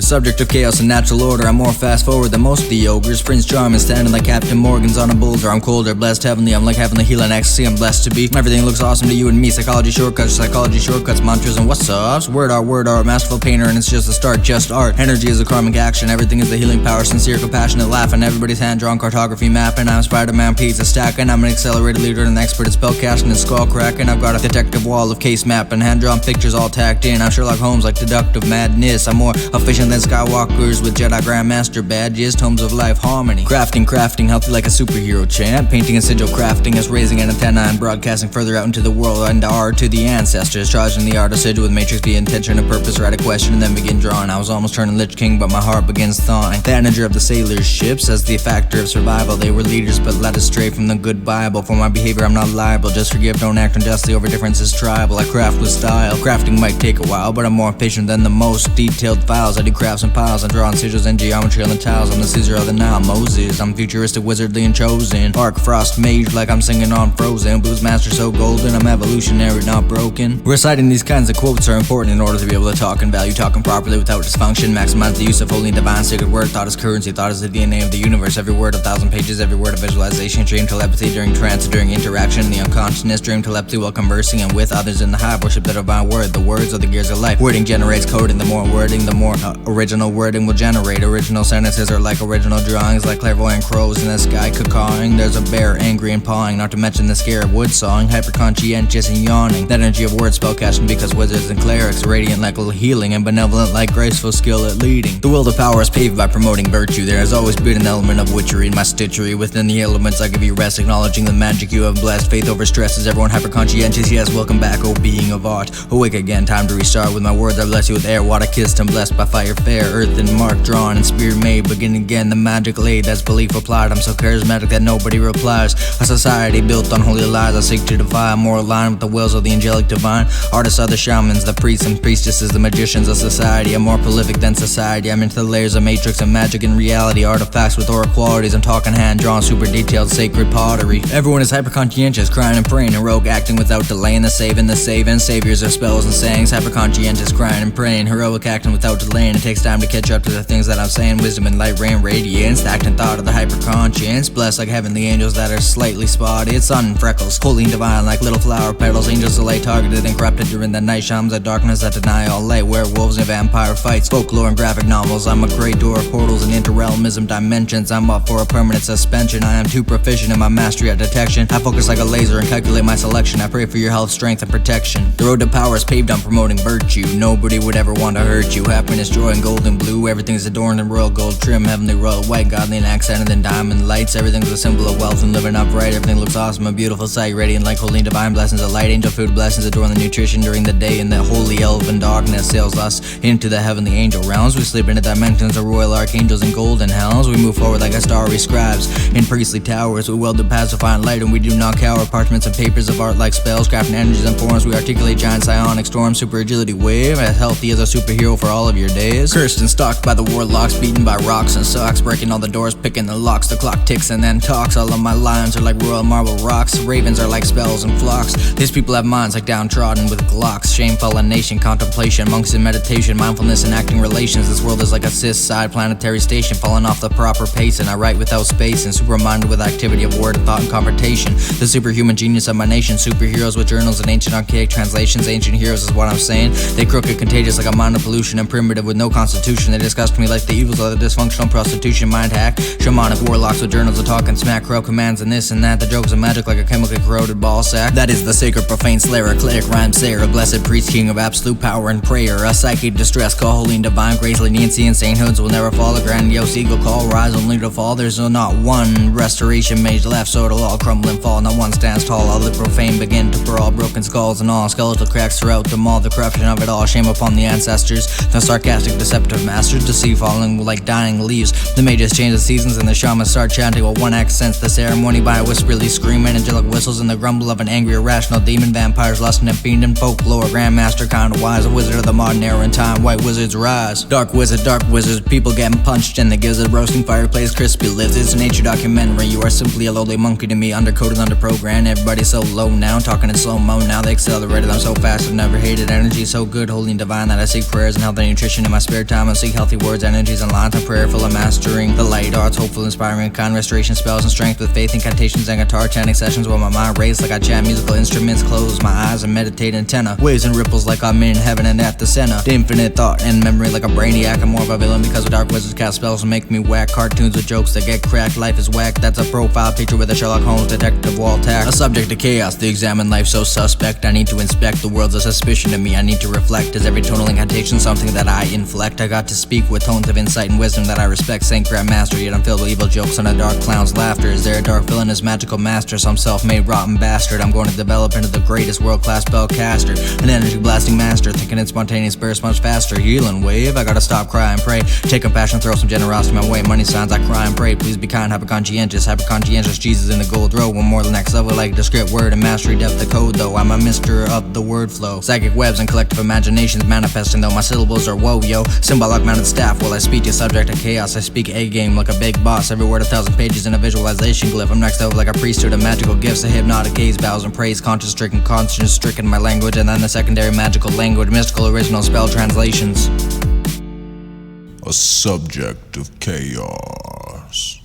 subject of chaos and natural order. I'm more fast forward than most of the ogres. Prince Charming standing like Captain Morgan's on a boulder. I'm colder, blessed heavenly, I'm like heavenly healing ecstasy. I'm blessed to be. Everything looks awesome to you and me. Psychology shortcuts, mantras and what's ups. Word art, masterful painter, and it's just the start, just art. Energy is a karmic action, everything is the healing power, sincere, compassionate laughing. Everybody's hand-drawn cartography mapping. I'm Spider-Man pizza stacking. I'm an accelerated leader and an expert at spell casting and skull cracking. I've got a detective wall of case mapping, hand-drawn pictures all tacked in. I'm Sherlock Holmes like deductive madness. I'm more efficient than Skywalkers with Jedi Grandmaster badges. Tomes of life harmony. Crafting, healthy like a superhero chant. Painting and sigil crafting is raising an antenna and broadcasting further out into the world and R to the ancestors. Charging the art of sigil with matrix, the intention and purpose. Write a question and then begin drawing. I was almost turning Lich King, but my heart begins thawing. The energy of the sailors' ships as the factor of survival. They were leaders but led astray from the good Bible. For my behavior I'm not liable. Just forgive, don't act unjustly over differences tribal. I craft with style. Crafting might take a while, but I'm more patient than the most detailed files. I do crafts and piles. I'm drawing sigils and geometry on the tiles. I'm the Caesar of the Nile, Moses. I'm futuristic, wizardly and chosen. Arc frost mage like I'm singing on Frozen. Blues master so golden, I'm evolutionary, not broken. Reciting these kinds of quotes are important in order to be able to talk and value talking properly without dysfunction. Maximize the use of holy and divine sacred word. Thought is currency, thought is the DNA of the universe. Every word 1,000 pages, every word of visualization. Dream telepathy during trance, during interaction in the unconsciousness. Dream telepathy while conversing and with others in the hive. Worship the divine word. The words are the gears of life. Wording generates coding. The more wording, the more original wording will generate. Original sentences are like original drawings, like clairvoyant crows in the sky cawing. There's a bear angry and pawing, not to mention the scare of wood sawing. Hyper conscientious and yawning. That energy of word spellcasting because wizards and clerics radiant like healing and benevolent like graceful skill at leading. The will to power is paved by promoting virtue. There has always been an element of witchery in my stitchery. Within the elements I give you rest, acknowledging the magic you have blessed. Faith over stress is everyone hyper conscientious. Yes, welcome back, oh being of art. Awake again, time to restart with my words. I bless you with air, water kissed and blessed by fire fair. Earth and mark drawn and spear made. Begin again the magic laid as belief applied. I'm so charismatic that nobody replies. A society built on holy lies I seek to defy. More aligned with the wills of the angelic divine. Artists are the shamans, the priests and priestesses, the magicians of society. I'm more prolific than society. I'm into the layers of matrix and magic and reality. Artifacts with aura qualities. I'm talking hand-drawn, super detailed, sacred pottery. Everyone is hyper-conscientious, crying and praying, and rogue acting without delaying. The saving, saviors of spells and sayings. Hyper-conscientious, crying and praying, heroic acting without delaying. It takes time to catch up to the things that I'm saying. Wisdom and light, rain, radiance. The act and thought of the hyper-conscience. Blessed like heavenly angels that are slightly spotted. Sun and freckles, holy and divine like little flower petals. Angels of light targeted and corrupted during the night. Shams of darkness that deny all light. Werewolves and vampire fights. Folklore and graphic novels. I'm a great door of portals and interrealmism dimensions. I'm up for a permanent suspension. I am too proficient in my mastery at detection. I focus like a laser and calculate my selection. I pray for your health, strength, and protection. The road to power is paved on promoting virtue. Nobody would ever want to hurt you. Happiness, joy, and gold and blue. Everything's adorned in royal gold trim. Heavenly royal white, godly and accented in diamond lights. Everything's a symbol of wealth and living upright. Everything looks awesome, a beautiful sight. Radiant like holy and divine blessings of light. Angel food blessings adorn the nutrition during the day. And that holy elven darkness sails us into the heavenly angel realms. We sleep into dimensions of royal archangels and golden hells. We move forward like a starry scribes in priestly towers. We weld to pacify and light, and we do not cower. Parchments and papers of art like spells, crafting energies and forms. We articulate giant psionic storm, super agility wave, as healthy as a superhero for all of your days. Cursed and stalked by the warlocks, beaten by rocks and socks, breaking all the doors, picking the locks. The clock ticks and then talks. All of my lions are like royal marble rocks. Ravens are like spells and flocks. These people have minds like downtrodden with glocks. Shameful and nation, contemplation, monks in meditation, mindfulness and acting relations. This world is like a cis-side planetary station, falling off the proper pace, and I write without space and super-minded with activity of word, thought, and confrontation. The superhuman genius of my nation. Superheroes with journals and ancient archaic translations. Ancient heroes is what I'm saying. They crooked, contagious like a mind of pollution, and primitive with no constitution. They disgust me like the evils of the dysfunctional prostitution, mind hack. Shamanic warlocks with journals of talk and smack, corrupt commands and this and that. The jokes of magic like a chemically corroded ball sack. That is the sacred profane slayer, a cleric rhyme sayer, a blessed priest, king of absolute power and prayer. A psychic distress, call holy and divine grace, leniency and sainthoods will never fall. A grandiose eagle call, rise only to fall. There's not one restoration mage left, so it'll all crumble and fall. Not one stands tall, all the profane begin to brawl. Broken skulls and all, skeletal cracks throughout them all. The corruption of it all, shame upon the ancestors. The sarcastic, deceptive masters, deceive falling like dying leaves. The mages change the seasons and the shamans start chanting with one accents. The ceremony by a whisperly screaming, angelic whistles and the grumble of an angry irrational demon. Vampires lusting and fiending, folklore, grandmaster kind of wise. A wizard of the modern era in time, white wizards rise. Dark wizards, people getting punched in the gizzard. Roasting fireplace, crispy lizards. Nature documentary, you are simply a lowly monkey to me. Undercoded, underprogrammed, everybody's so low now. Talking in slow-mo now, they accelerated, I'm so fast, I've never hated. Energy so good, holy and divine, that I seek prayers and health and nutrition in my spirit. spare time, I seek healthy words, energies, and lines. I'm prayerful and mastering the light arts, hopeful, inspiring, kind, restoration spells and strength with faith, incantations and guitar chanting sessions where my mind races like I chant musical instruments. Close my eyes and meditate in tenor, waves and ripples like I'm in heaven and at the center. The infinite thought and memory like a brainiac. I'm more of a villain because of dark wizards cast spells and make me whack cartoons with jokes that get cracked. Life is whack. That's a profile picture with a Sherlock Holmes detective wall tack. A subject to chaos, the examine life so suspect. I need to inspect the world's a suspicion to me. I need to reflect. Is every tonal incantation something that I inflect? I got to speak with tones of insight and wisdom that I respect. Saint Grandmaster, yet I'm filled with evil jokes and a dark clown's laughter. Is there a dark villainous magical master? Some self-made rotten bastard. I'm going to develop into the greatest world-class spellcaster, an energy blasting master, thinking in spontaneous bursts much faster. Healing wave, I gotta stop, cry and pray. Take compassion, throw some generosity my way. Money signs, I cry and pray. Please be kind, hyper-conscientious, Jesus in the gold row. One more the next level like the script word and mastery depth the code though. I'm a mister of the word flow. Psychic webs and collective imaginations manifesting though my syllables are whoa yo. Symbolic mounted staff while I speak to subject to chaos. I speak a game like a big boss. Every word 1,000 pages in a visualization glyph. I'm next over like a priesthood of magical gifts. A hypnotic gaze, bows and praise, conscience stricken my language, and then the secondary magical language, mystical original spell translations. A subject of chaos.